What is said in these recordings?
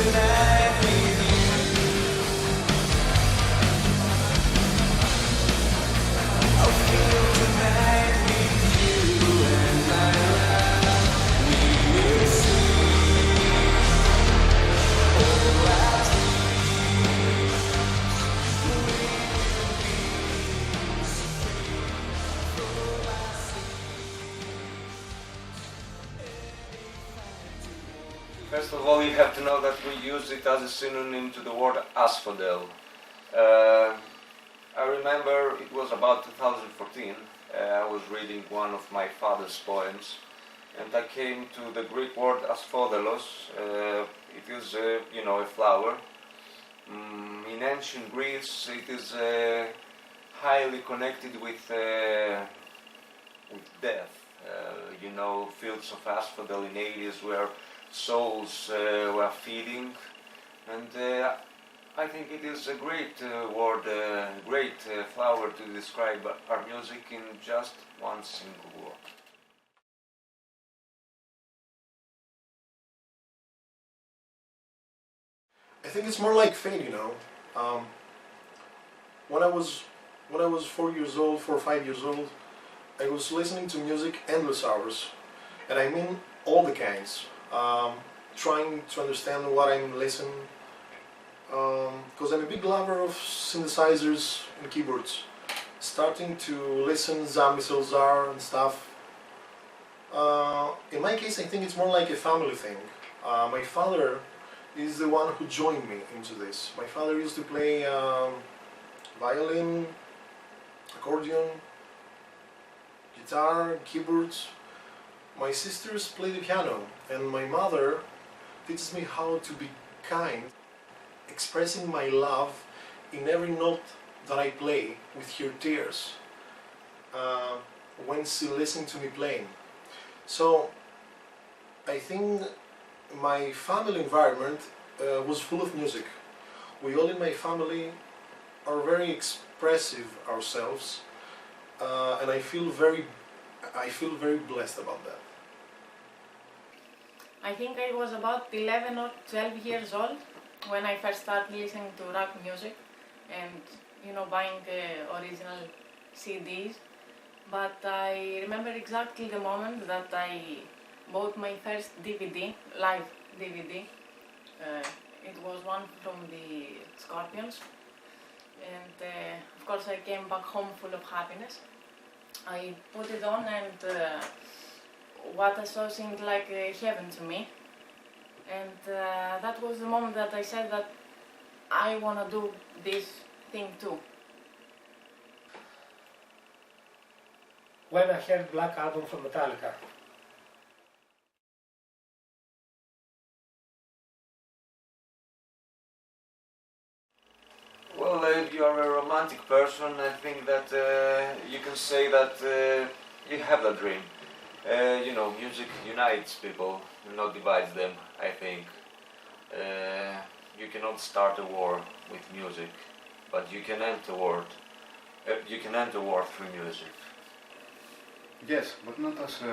tonight with you. I feel tonight with you and my love. We will see all our dreams. We will be free from our First of all, you have to know that we use it as a synonym to the word asphodel. I remember it was about 2014. I was reading one of my father's poems, and I came to the Greek word asphodelos. It is, a flower. In ancient Greece, it is highly connected with death. Fields of asphodel in areas where souls were feeding, and I think it is a great word, great flower to describe our music in just one single word. I think it's more like fate, When I was 4 years old, 4 or 5 years old, I was listening to music endless hours, and I mean all the kinds. Trying to understand what I'm listening, because I'm a big lover of synthesizers and keyboards. Starting to listen Zar and stuff. In my case, I think it's more like a family thing. My father is the one who joined me into this. My father used to play violin, accordion, guitar, keyboards. My sisters play the piano, and my mother teaches me how to be kind, expressing my love in every note that I play with her tears when she listens to me playing. So I think my family environment was full of music. We all in my family are very expressive ourselves, and I feel very blessed about that. I think I was about 11 or 12 years old when I first started listening to rock music and, buying original CDs. But I remember exactly the moment that I bought my first DVD, live DVD. It was one from the Scorpions, and of course I came back home full of happiness. I put it on, and what I saw seemed like heaven to me, and that was the moment that I said that I want to do this thing too. When I heard Black Album from Metallica. Well, if you are a romantic person, I think that you can say that you have that dream. Music unites people, not divides them, I think. You cannot start a war with music, but you can end a war through music. Yes, but not as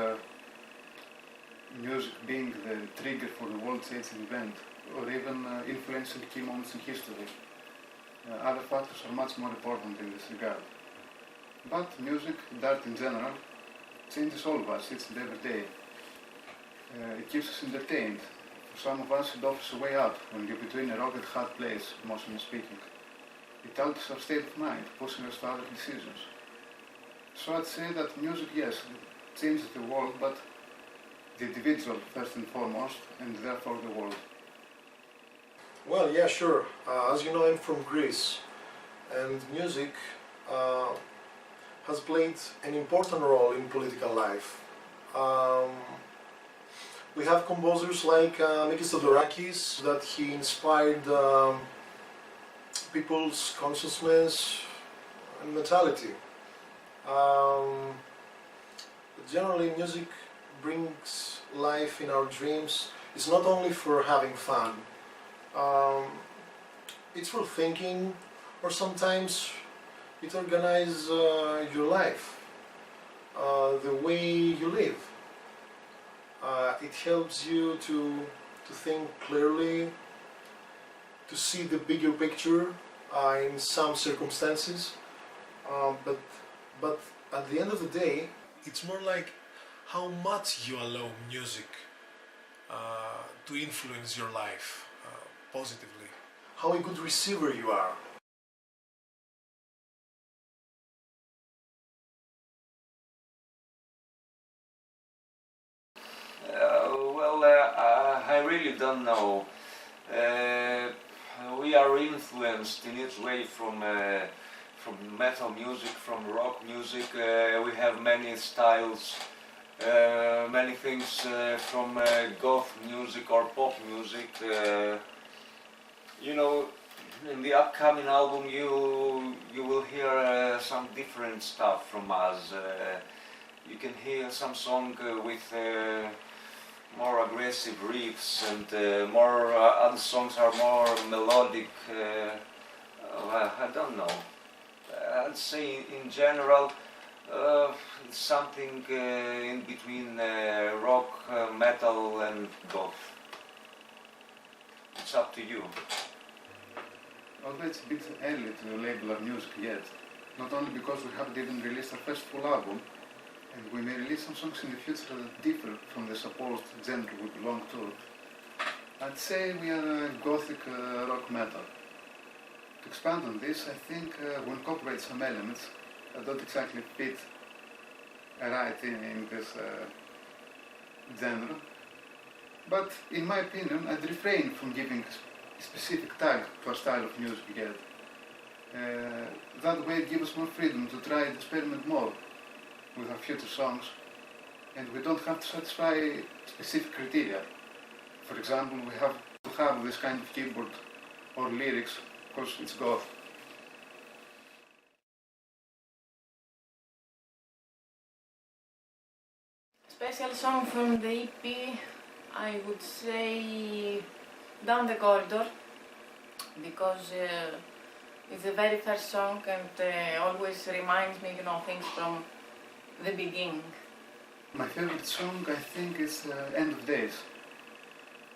music being the trigger for the world-changing event, or even influencing key moments in history. Other factors are much more important in this regard. But music, and art in general, changes all of us each and every day. It keeps us entertained. For some of us, it offers a way out when you're between a rock and hard place, emotionally speaking. It alters our state of mind, pushing us to other decisions. So I'd say that music, yes, changes the world, but the individual first and foremost, and therefore the world. Well, yeah, sure. As you know, I'm from Greece, and music has played an important role in political life. We have composers like MUCHAS that he inspired people's consciousness and mentality. Generally, music brings life in our dreams. It's not only for having fun. It's for thinking, or sometimes it organizes your life, the way you live. It helps you to think clearly, to see the bigger picture in some circumstances, but at the end of the day, it's more like how much you allow music to influence your life positively. How a good receiver you are. I really don't know. We are influenced in each way from metal music, from rock music. We have many styles, many things from goth music or pop music. You know, in the upcoming album you will hear some different stuff from us. You can hear some song with more aggressive riffs, and other songs are more melodic. I don't know. I'd say in general it's something in between rock, metal and goth. It's up to you. Although it's a bit early to label our music yet, not only because we haven't even released our first full album, and we may release some songs in the future that differ from the supposed genre we belong to, I'd say we are gothic rock metal. To expand on this, I think we incorporate some elements that don't exactly fit right in this genre, but in my opinion I'd refrain from giving a specific tag to our style of music yet. That way it gives us more freedom to try and experiment more with our future songs, and we don't have to satisfy specific criteria. For example, we have to have this kind of keyboard or lyrics because it's goth. Special song from the EP, I would say Down the Corridor, because it's the very first song and always reminds me, things from the beginning. My favorite song, I think, is End of Days.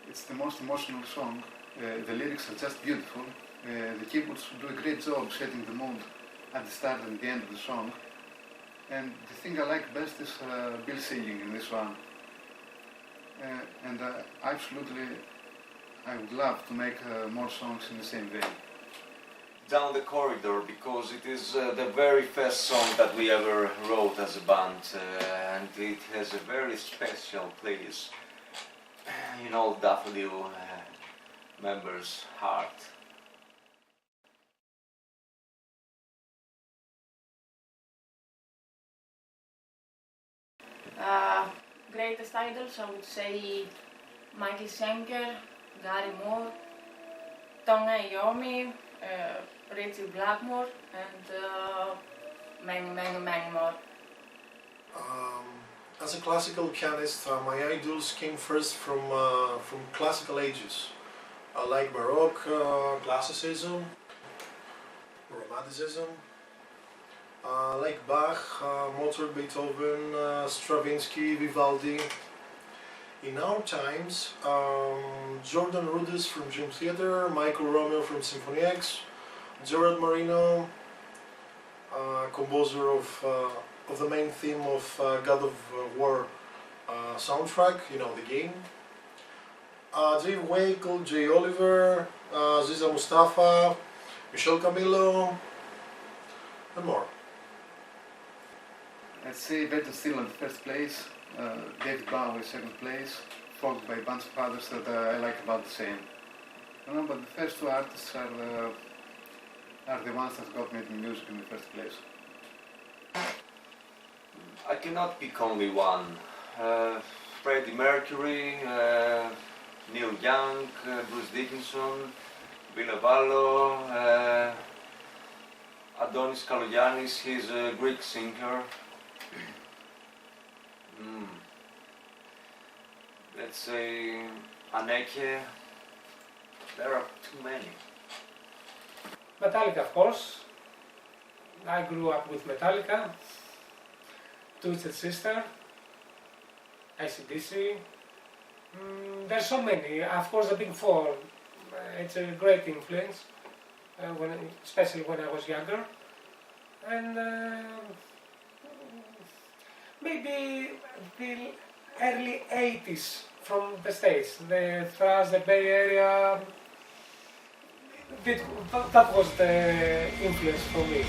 It's the most emotional song. The lyrics are just beautiful. The keyboards do a great job setting the mood at the start and the end of the song. And the thing I like best is Bill singing in this one. And absolutely, I would love to make more songs in the same vein. Down the Corridor, because it is the very first song that we ever wrote as a band, and it has a very special place in all Daffodil members' heart. Greatest idols, I would say Michael Schenker, Gary Moore, Tonga Iommi, Richie Blackmore, and many more. As a classical pianist, my idols came first from classical ages. I like Baroque, Classicism, Romanticism. Like Bach, Mozart, Beethoven, Stravinsky, Vivaldi. In our times, Jordan Rudess from Dream Theater, Michael Romeo from Symphony X, Gerard Marino, composer of the main theme of God of War soundtrack, the game. Dave Wakel, Jay Oliver, Ziza Mustafa, Michel Camilo, and more. I'd say Better Still in first place, David Bowie second place, followed by a bunch of others that I like about the same. But the first two artists are the ones that got me into music in the first place. I cannot pick only one. Freddie Mercury, Neil Young, Bruce Dickinson, Bill Avallo, Adonis Kalogiannis, he's a Greek singer. Let's say Anneke. There are too many. Metallica, of course. I grew up with Metallica, Twisted Sister, AC/DC. There's so many. Of course, the big four: it's a great influence, especially when I was younger. And maybe the early 80s from the States, the thrash, the Bay Area, that was the influence for me.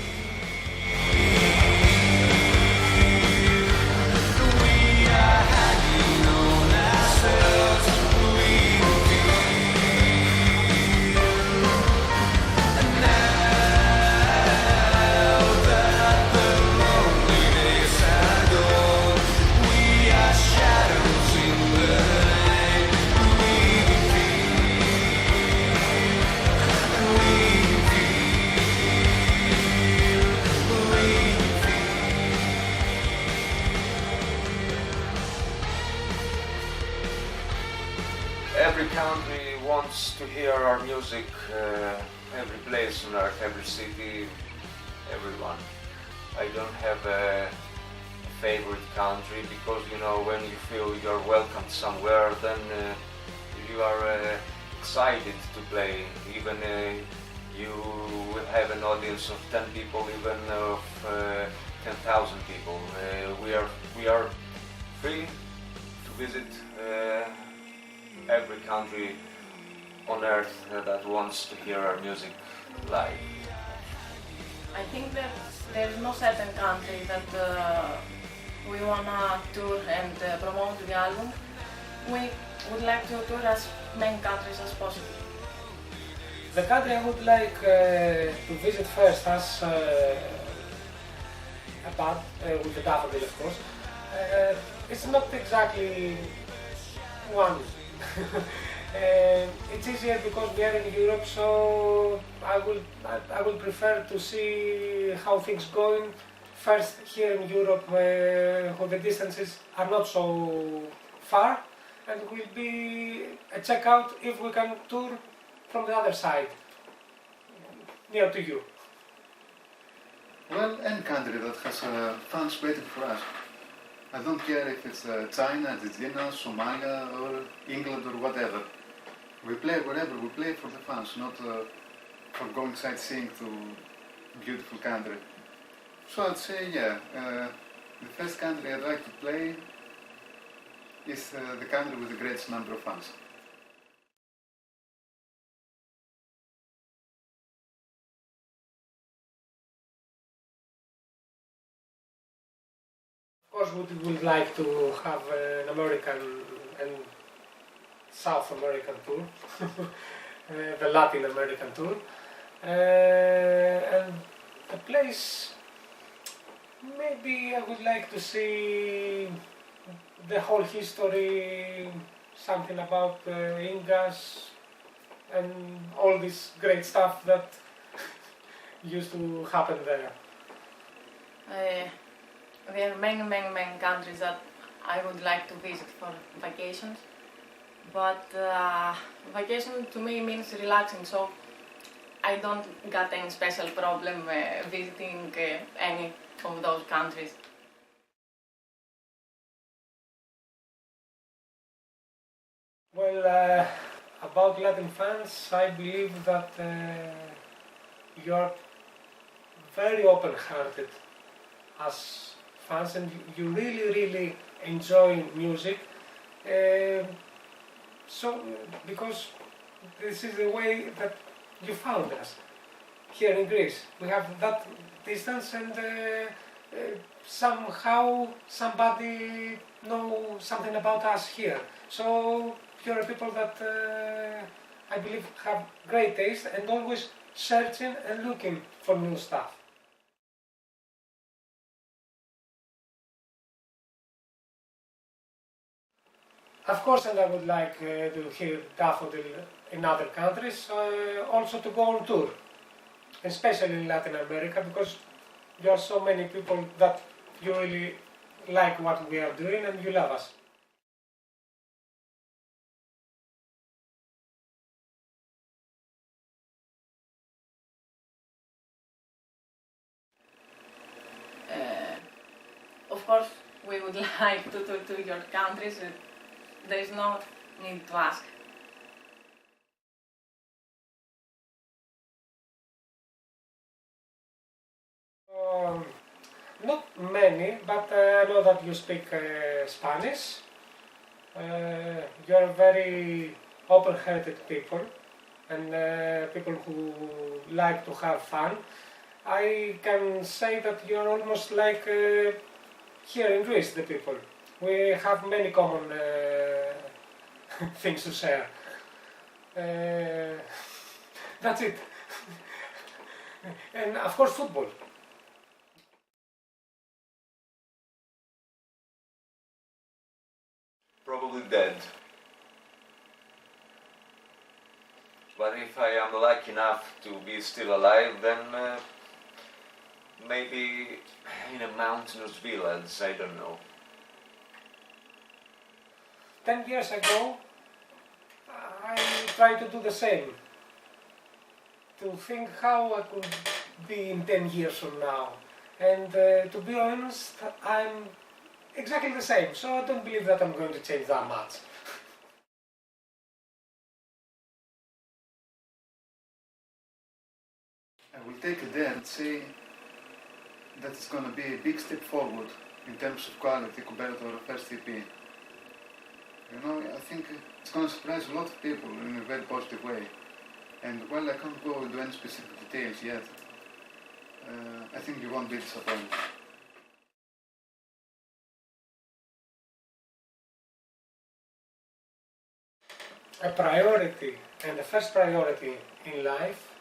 Every country wants to hear our music, every place on earth, every city, everyone. I don't have a favorite country because, you know, when you feel you're welcome somewhere, then you are excited to play. Even you will have an audience of 10 people, even of 10,000 people. We are free to visit every country on earth that wants to hear our music live. I think that there's no certain country that we wanna tour and promote the album. We would like to tour as many countries as possible. The country I would like to visit first as a band, with the Daffodil of course, it's not exactly one. It's easier because we are in Europe, so I will prefer to see how things going first here in Europe, where the distances are not so far, and will be a check out if we can tour from the other side, near to you. Well, any country that has fans waiting for us. I don't care if it's China, Argentina, Somalia, or England, or whatever. We play wherever, we play for the fans, not for going sightseeing to a beautiful country. So I'd say, yeah, the first country I'd like to play is the country with the greatest number of fans. Of course, we would like to have an American and South American tour, the Latin American tour, and the place, maybe I would like to see the whole history, something about Incas and all this great stuff that used to happen there. There are many countries that I would like to visit for vacations, but vacation to me means relaxing, so I don't got any special problem visiting any of those countries. Well, about Latin fans, I believe that you are very open-hearted as fans, and you really enjoy music. So, because this is the way that you found us here in Greece. We have that distance, and somehow somebody knows something about us here. So you're people that I believe have great taste and always searching and looking for new stuff. Of course, and I would like to hear Daffodil in other countries, also to go on tour, especially in Latin America, because there are so many people that you really like what we are doing and you love us. Of course, we would like to tour to your countries. There is no need to ask. Not many, but I know that you speak Spanish. You are very open-hearted people and people who like to have fun. I can say that you are almost like here in Greece, the people. We have many common things to share. That's it. And of course football. Probably dead. But if I am lucky enough to be still alive, then maybe in a mountainous village, I don't know. 10 years ago, I tried to do the same. To think how I could be in 10 years from now. And to be honest, I'm exactly the same, so I don't believe that I'm going to change that much. I will take a day and say that it's going to be a big step forward in terms of quality compared to our first EP. You know, I think it's going to surprise a lot of people in a very positive way. And while I can't go into any specific details yet, I think you won't be disappointed. A priority, and the first priority in life,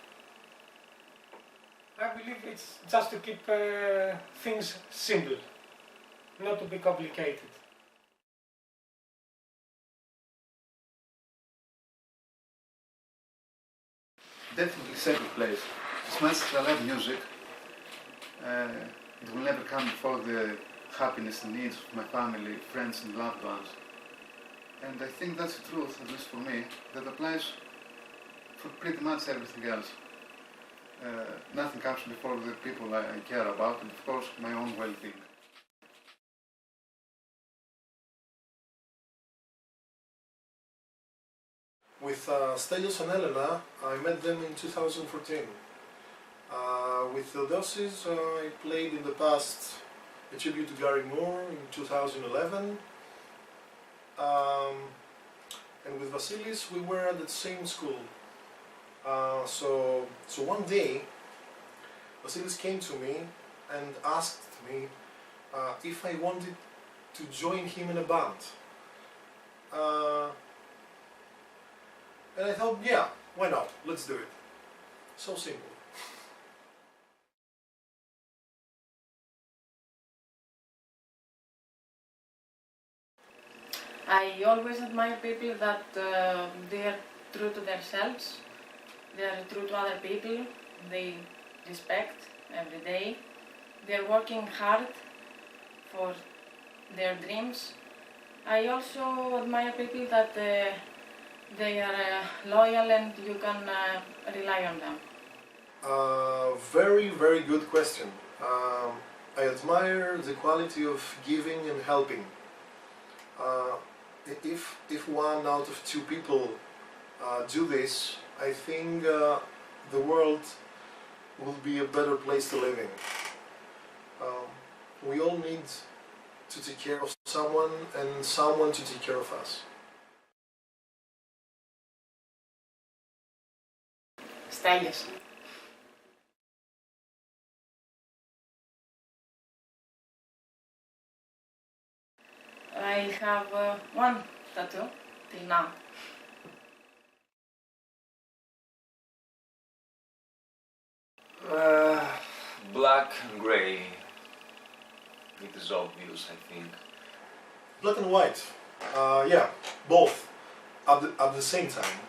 I believe it's just to keep things simple, not to be complicated. Definitely second place. As much as I love music, it will never come before the happiness and needs of my family, friends and loved ones. And I think that's the truth, at least for me, that applies for pretty much everything else. Nothing comes before the people I care about, and of course my own well-being. With Stelios and Elena, I met them in 2014. With Theodosis, I played in the past a tribute to Gary Moore in 2011. And with Vasilis, we were at the same school. So one day, Vasilis came to me and asked me if I wanted to join him in a band. And I thought, yeah, why not? Let's do it. So simple. I always admire people that they are true to themselves, they are true to other people, they respect every day, they are working hard for their dreams. I also admire people that they are loyal and you can rely on them. Very, very good question. I admire the quality of giving and helping. If one out of two people do this, I think the world will be a better place to live in. We all need to take care of someone and someone to take care of us. Stelios. I have one tattoo till now. Black and grey. It is obvious, I think. Black and white. Yeah, both at the same time.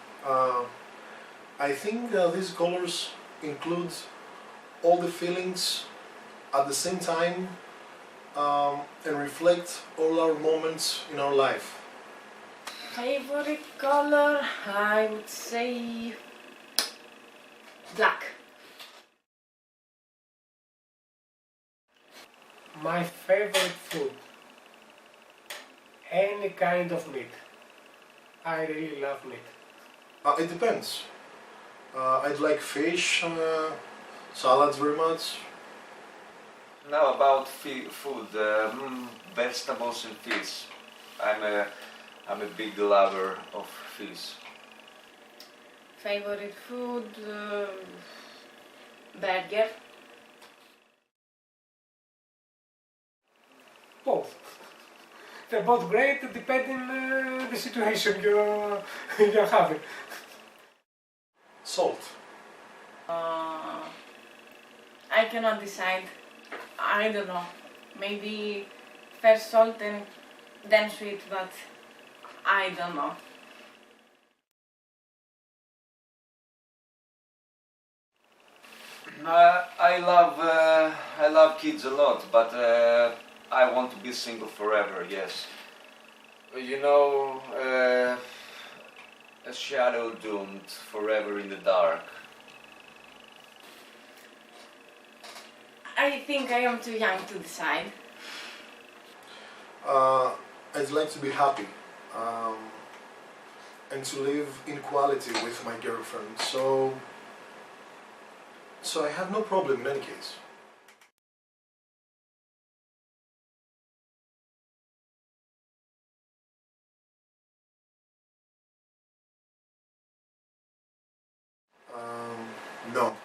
I think these colors include all the feelings at the same time and reflect all our moments in our life. Favorite color, I would say black. My favorite food, any kind of meat. I really love meat. It depends. I'd like fish, salads very much. Now about food, vegetables and fish. I'm a big lover of fish. Favorite food, burger. Both. They're both great depending the situation you're having. Salt. I cannot decide. I don't know. Maybe first salt and then sweet, but I don't know. I love kids a lot, but I want to be single forever. Yes. You know, a shadow doomed forever in the dark. I think I am too young to decide. I'd like to be happy and to live in quality with my girlfriend. So I have no problem in any case. No.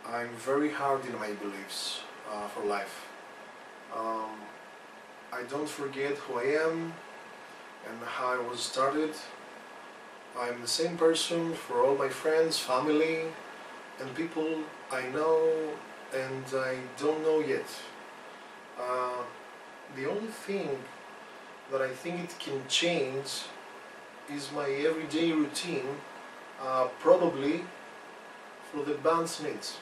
I'm very hard in my beliefs for life. I don't forget who I am and how I was started. I'm the same person for all my friends, family, and people I know and I don't know yet. The only thing that I think it can change is my everyday routine, probably for the band's needs.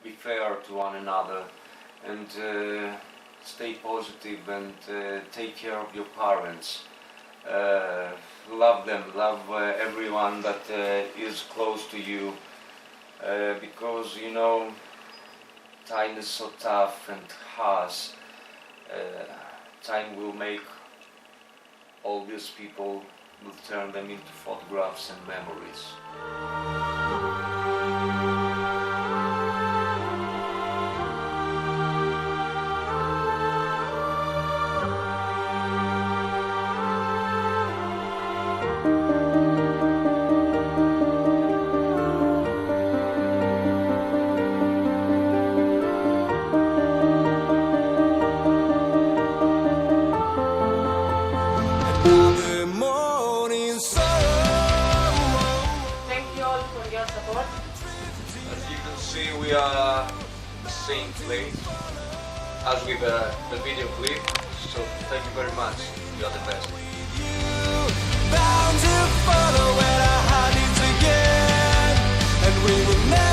Be fair to one another and stay positive and take care of your parents. Love them, love everyone that is close to you, because you know time is so tough and harsh. Time will make all these people, will turn them into photographs and memories. We are the same place as with the video clip, so thank you very much, you are the best. Bound to follow when our heart needs again, and we will never